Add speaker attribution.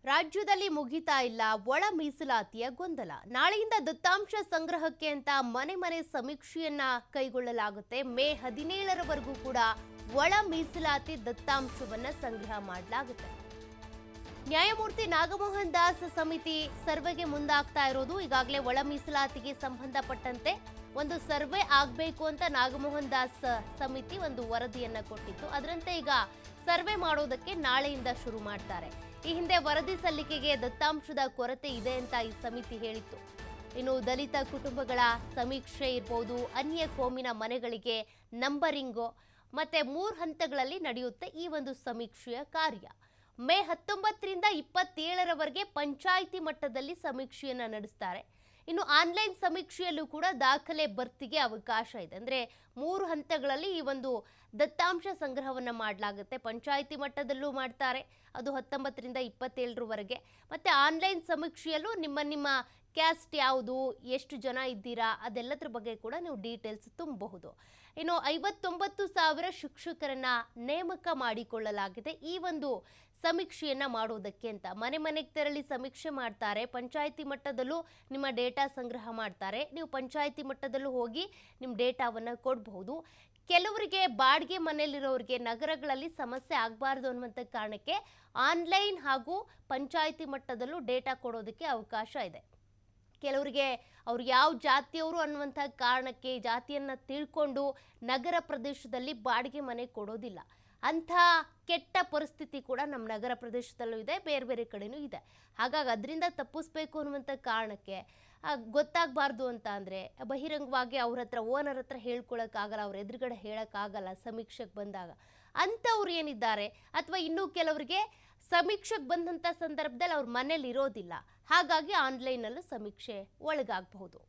Speaker 1: ರಾಜ್ಯದಲ್ಲಿ ಮುಗಿತಾ ಇಲ್ಲ ಒಳ ಮೀಸಲಾತಿಯ ಗೊಂದಲ. ನಾಳೆಯಿಂದ ದತ್ತಾಂಶ ಸಂಗ್ರಹಕ್ಕೆ ಅಂತ ಮನೆ ಮನೆ ಸಮೀಕ್ಷೆಯನ್ನ ಕೈಗೊಳ್ಳಲಾಗುತ್ತೆ. ಮೇ 17ರವರೆಗೂ ಕೂಡ ಒಳ ಮೀಸಲಾತಿ ದತ್ತಾಂಶವನ್ನ ಸಂಗ್ರಹ ಮಾಡಲಾಗುತ್ತೆ. ನ್ಯಾಯಮೂರ್ತಿ ನಾಗಮೋಹನ್ ದಾಸ್ ಸಮಿತಿ ಸರ್ವೆಗೆ ಮುಂದಾಗ್ತಾ ಇರೋದು. ಈಗಾಗಲೇ ಒಳ ಮೀಸಲಾತಿಗೆ ಸಂಬಂಧಪಟ್ಟಂತೆ ಒಂದು ಸರ್ವೆ ಆಗಬೇಕು ಅಂತ ನಾಗಮೋಹನ್ ದಾಸ್ ಸಮಿತಿ ಒಂದು ವರದಿಯನ್ನ ಕೊಟ್ಟಿತ್ತು. ಅದರಂತೆ ಈಗ ಸರ್ವೆ ಮಾಡೋದಕ್ಕೆ ನಾಳೆಯಿಂದ ಶುರು ಮಾಡ್ತಾರೆ. ಈ ಹಿಂದೆ ವರದಿ ಸಲ್ಲಿಕೆಗೆ ದತ್ತಾಂಶದ ಕೊರತೆ ಇದೆ ಅಂತ ಈ ಸಮಿತಿ ಹೇಳಿತ್ತು. ಇನ್ನು ದಲಿತ ಕುಟುಂಬಗಳ ಸಮೀಕ್ಷೆ ಇರ್ಬೋದು, ಅನ್ಯ ಕೋಮಿನ ಮನೆಗಳಿಗೆ ನಂಬರಿಂಗು ಮತ್ತೆ 3 ಹಂತಗಳಲ್ಲಿ ನಡೆಯುತ್ತೆ ಈ ಒಂದು ಸಮೀಕ್ಷೆಯ ಕಾರ್ಯ. ಮೇ 19ರಿಂದ 27ರವರೆಗೆ ಪಂಚಾಯಿತಿ ಮಟ್ಟದಲ್ಲಿ ಸಮೀಕ್ಷೆಯನ್ನ ನಡೆಸ್ತಾರೆ. ಇನ್ನು ಆನ್ಲೈನ್ ಸಮೀಕ್ಷೆಯಲ್ಲೂ ಕೂಡ ದಾಖಲೆ ಭರ್ತಿಗೆ ಅವಕಾಶ ಇದೆ. ಅಂದರೆ 3 ಹಂತಗಳಲ್ಲಿ ಈ ಒಂದು ದತ್ತಾಂಶ ಸಂಗ್ರಹವನ್ನು ಮಾಡಲಾಗುತ್ತೆ. ಪಂಚಾಯಿತಿ ಮಟ್ಟದಲ್ಲೂ ಮಾಡ್ತಾರೆ, ಅದು 19ರಿಂದ 27ರವರೆಗೆ. ಮತ್ತು ಆನ್ಲೈನ್ ಸಮೀಕ್ಷೆಯಲ್ಲೂ ನಿಮ್ಮ ಕ್ಯಾಸ್ಟ್ ಯಾವುದು, ಎಷ್ಟು ಜನ ಇದ್ದೀರಾ, ಅದೆಲ್ಲದ್ರ ಬಗ್ಗೆ ಕೂಡ ನೀವು ಡೀಟೇಲ್ಸ್ ತುಂಬಬಹುದು. ಇನ್ನು 59,000 ಶಿಕ್ಷಕರನ್ನ ನೇಮಕ ಮಾಡಿಕೊಳ್ಳಲಾಗಿದೆ ಈ ಒಂದು ಸಮೀಕ್ಷೆಯನ್ನ ಮಾಡೋದಕ್ಕೆ ಅಂತ. ಮನೆ ಮನೆಗೆ ತೆರಳಿ ಸಮೀಕ್ಷೆ ಮಾಡ್ತಾರೆ. ಪಂಚಾಯಿತಿ ಮಟ್ಟದಲ್ಲೂ ನಿಮ್ಮ ಡೇಟಾ ಸಂಗ್ರಹ ಮಾಡ್ತಾರೆ. ನೀವು ಪಂಚಾಯಿತಿ ಮಟ್ಟದಲ್ಲೂ ಹೋಗಿ ನಿಮ್ಮ ಡೇಟಾವನ್ನು ಕೊಡಬಹುದು. ಕೆಲವರಿಗೆ ಬಾಡಿಗೆ ಮನೆಯಲ್ಲಿರೋರಿಗೆ ನಗರಗಳಲ್ಲಿ ಸಮಸ್ಯೆ ಆಗಬಾರ್ದು ಅನ್ನುವಂಥ ಕಾರಣಕ್ಕೆ ಆನ್ಲೈನ್ ಹಾಗೂ ಪಂಚಾಯಿತಿ ಮಟ್ಟದಲ್ಲೂ ಡೇಟಾ ಕೊಡೋದಕ್ಕೆ ಅವಕಾಶ ಇದೆ. ಕೆಲವರಿಗೆ ಅವ್ರು ಯಾವ ಜಾತಿಯವರು ಅನ್ನುವಂಥ ಕಾರಣಕ್ಕೆ ಜಾತಿಯನ್ನು ತಿಳ್ಕೊಂಡು ನಗರ ಪ್ರದೇಶದಲ್ಲಿ ಬಾಡಿಗೆ ಮನೆ ಕೊಡೋದಿಲ್ಲ. ಅಂಥ ಕೆಟ್ಟ ಪರಿಸ್ಥಿತಿ ಕೂಡ ನಮ್ಮ ನಗರ ಪ್ರದೇಶದಲ್ಲೂ ಇದೆ, ಬೇರೆ ಬೇರೆ ಕಡೆನೂ ಇದೆ. ಹಾಗಾಗಿ ಅದರಿಂದ ತಪ್ಪಿಸ್ಬೇಕು ಅನ್ನುವಂಥ ಕಾರಣಕ್ಕೆ ಗೊತ್ತಾಗಬಾರ್ದು ಅಂತ ಅಂದರೆ ಬಹಿರಂಗವಾಗಿ ಅವ್ರ ಹತ್ರ ಓನರ್ ಹತ್ರ ಹೇಳ್ಕೊಳಕ್ಕಾಗಲ್ಲ, ಅವ್ರ ಎದುರುಗಡೆ ಹೇಳೋಕ್ಕಾಗಲ್ಲ ಸಮೀಕ್ಷೆಗೆ ಬಂದಾಗ. ಅಂಥವ್ರು ಏನಿದ್ದಾರೆ, ಅಥವಾ ಇನ್ನೂ ಕೆಲವರಿಗೆ ಸಮೀಕ್ಷೆಗೆ ಬಂದಂಥ ಸಂದರ್ಭದಲ್ಲಿ ಅವ್ರ ಮನೇಲಿ ಇರೋದಿಲ್ಲ, ಹಾಗಾಗಿ ಆನ್ಲೈನಲ್ಲೂ ಸಮೀಕ್ಷೆ ಒಳಗಾಗಬಹುದು.